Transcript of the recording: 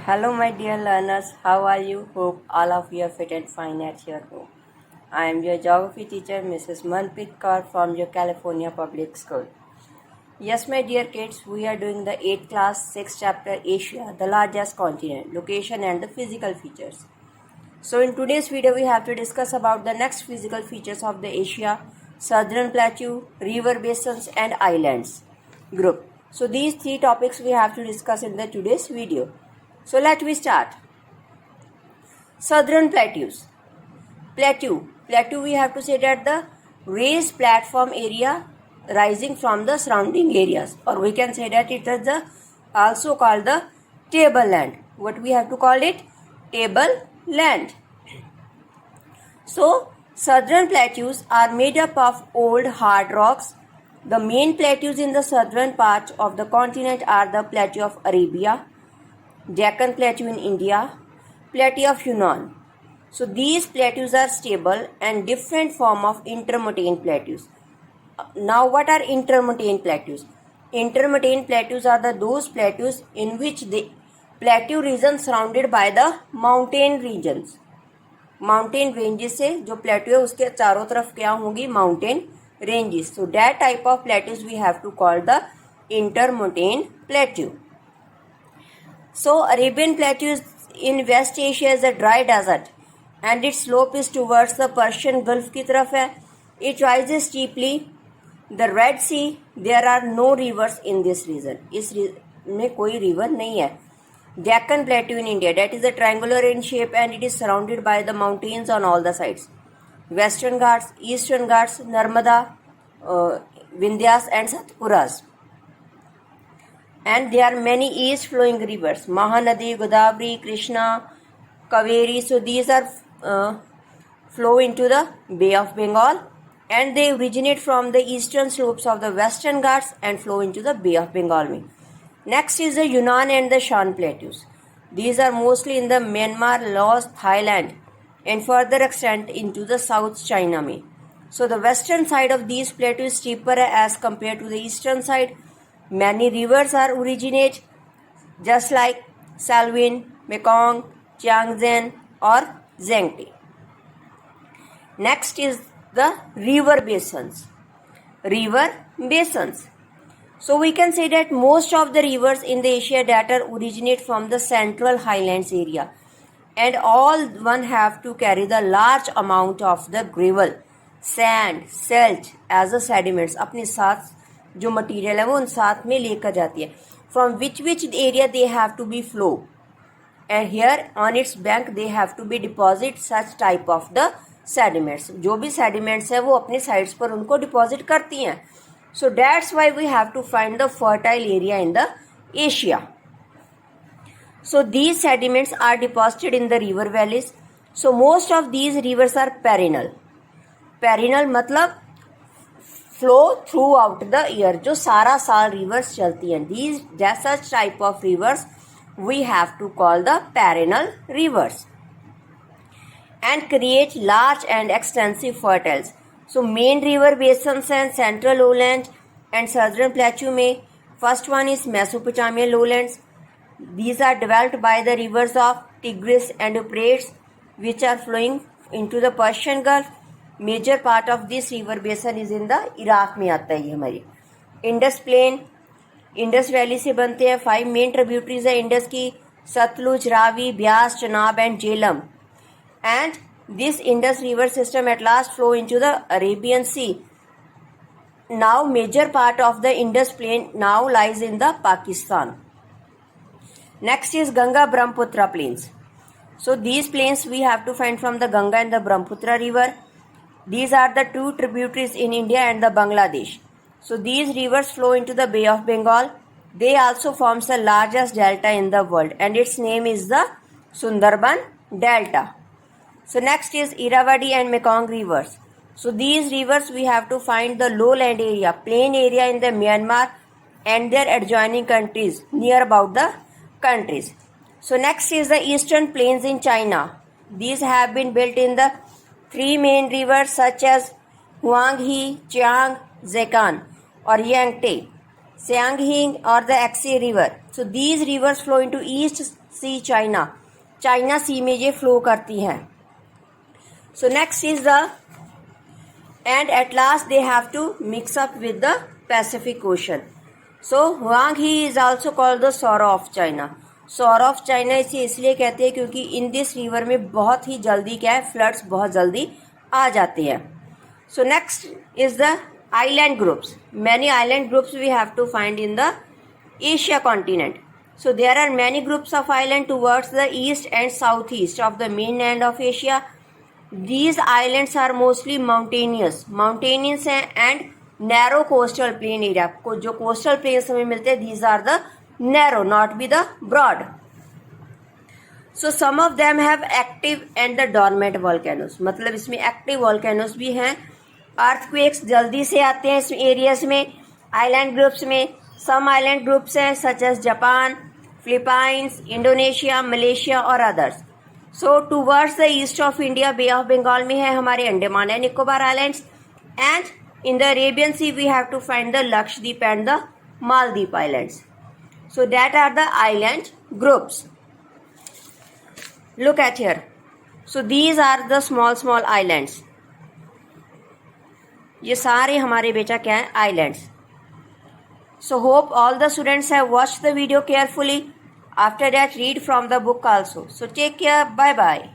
Hello, my dear learners. How are you? Hope all of you are fit and fine at your home. I am your geography teacher, Mrs. Manpreet Kaur from your California Public School. Yes, my dear kids, we are doing the 8th class, 6th chapter Asia, the largest continent, location and the physical features. So in today's video, we have to discuss about the next physical features of the Asia, Southern Plateau, river basins and islands group. So these three topics we have to discuss in the today's video. So let me start. Southern plateaus. Plateau we have to say that the raised platform area rising from the surrounding areas, or we can say that it is the also called the tableland. What we have to call it? Tableland. So southern plateaus are made up of old hard rocks. The main plateaus in the southern part of the continent are the Plateau of Arabia, Deccan Plateau in India, Plateau of Yunnan. So these plateaus are stable and different form of intermontane plateaus. Now what are intermontane plateaus? Intermontane plateaus are those plateaus in which the plateau region surrounded by the mountain regions. Mountain ranges से जो plateau है उसके चारों तरफ क्या होंगी? Mountain ranges. So that type of plateaus we have to call the intermontane plateau. So Arabian Plateau is in West Asia is a dry desert and its slope is towards the Persian Gulf की तरफ है. It rises steeply. The Red Sea, there are no rivers in this region. इस में कोई river नहीं है. Deccan Plateau in India, that is a triangular in shape and it is surrounded by the mountains on all the sides. Western Ghats, Eastern Ghats, Narmada, Vindhyas and Satpuras. And there are many east flowing rivers, Mahanadi, Godavari, Krishna, Kaveri. So these are flow into the Bay of Bengal and they originate from the eastern slopes of the Western Ghats and flow into the Bay of Bengal. Next is the Yunnan and the Shan plateaus. These are mostly in the Myanmar, Laos, Thailand and further extend into the South China. So the western side of these plateaus is steeper as compared to the eastern side. Many rivers are originate just like Salween, Mekong, Yangtze or Yangtze. Next is the river basins. River basins. So we can say that most of the rivers in the Asia that are originate from the central highlands area and all one have to carry the large amount of the gravel, sand, silt as a sediments अपने साथ जो material है वो उन साथ में लेकर जाती है. From which area they have to be flow and here on its bank they have to be deposit such type of the sediments. जो भी सेडिमेंट्स है वो अपने साइड्स पर उनको डिपॉजिट करती हैं. So that's why we have to find the fertile area in the Asia. So these sediments are deposited in the river valleys. So most of these rivers are perennial. Perennial मतलब flow throughout the year, जो सारा साल rivers चलती हैं. These such type of rivers we have to call the perennial rivers and create large and extensive fertiles. So main river basins and central lowland and southern plateau में first one is Mesopotamian lowlands. These are developed by the rivers of Tigris and Euphrates which are flowing into the Persian Gulf. Major part of this river basin is in the Iraq में आता है. ये हमारी Indus plane Indus valley से बनते हैं. 5 main tributaries है Indus की, Sutlej, Ravi, Beas, Chenab and Jhelum. And this Indus river system at last flow into the Arabian Sea. Now major part of the Indus plain now lies in the Pakistan. Next is Ganga Brahmaputra plains. So these plains we have to find from the Ganga and the Brahmaputra river. These are the two tributaries in India and the Bangladesh. So these rivers flow into the Bay of Bengal. They also forms the largest delta in the world and its name is the Sundarban Delta. So next is Irrawaddy and Mekong rivers. So these rivers we have to find the lowland area, plain area in the Myanmar and their adjoining countries, near about the countries. So next is the eastern plains in China. These have been built in the 3 main rivers such as Huanghe, Jiang, Zekan or Yangtze. Sianghi or the Yangtze River. So these rivers flow into East Sea China. China sea में ये flow करती हैं. So next is the, and at last they have to mix up with the Pacific Ocean. So Huanghe is also called the Sorrow of China. Sorrow of China इसे इसलिए कहते हैं क्योंकि in this river में बहुत ही जल्दी क्या है, फ्लड्स बहुत जल्दी आ जाते हैं. So next is the island groups. Many island groups we have to find in the Asia continent. So there are many groups of islands towards the east and southeast of the mainland of Asia. These islands are mostly mountainous हैं and narrow coastal plain area. जो coastal plains हमें मिलते हैं, these are the narrow, not be the broad. So some of them have active and the dormant volcanoes. मतलब इसमें active volcanoes भी हैं. Earthquakes जल्दी से आते हैं इस areas में, island groups में. Some island groups हैं such as Japan, Philippines, Indonesia, Malaysia और others. So towards the east of India, Bay of Bengal में है हमारे Andaman and Nicobar islands, and in the Arabian Sea we have to find the Lakshadweep and the Maldives Islands. So that are the island groups. Look at here. So these are the small islands. ये सारे हमारे बेटा क्या है, islands. So hope all the students have watched the video carefully. After that, read from the book also. So take care. Bye bye.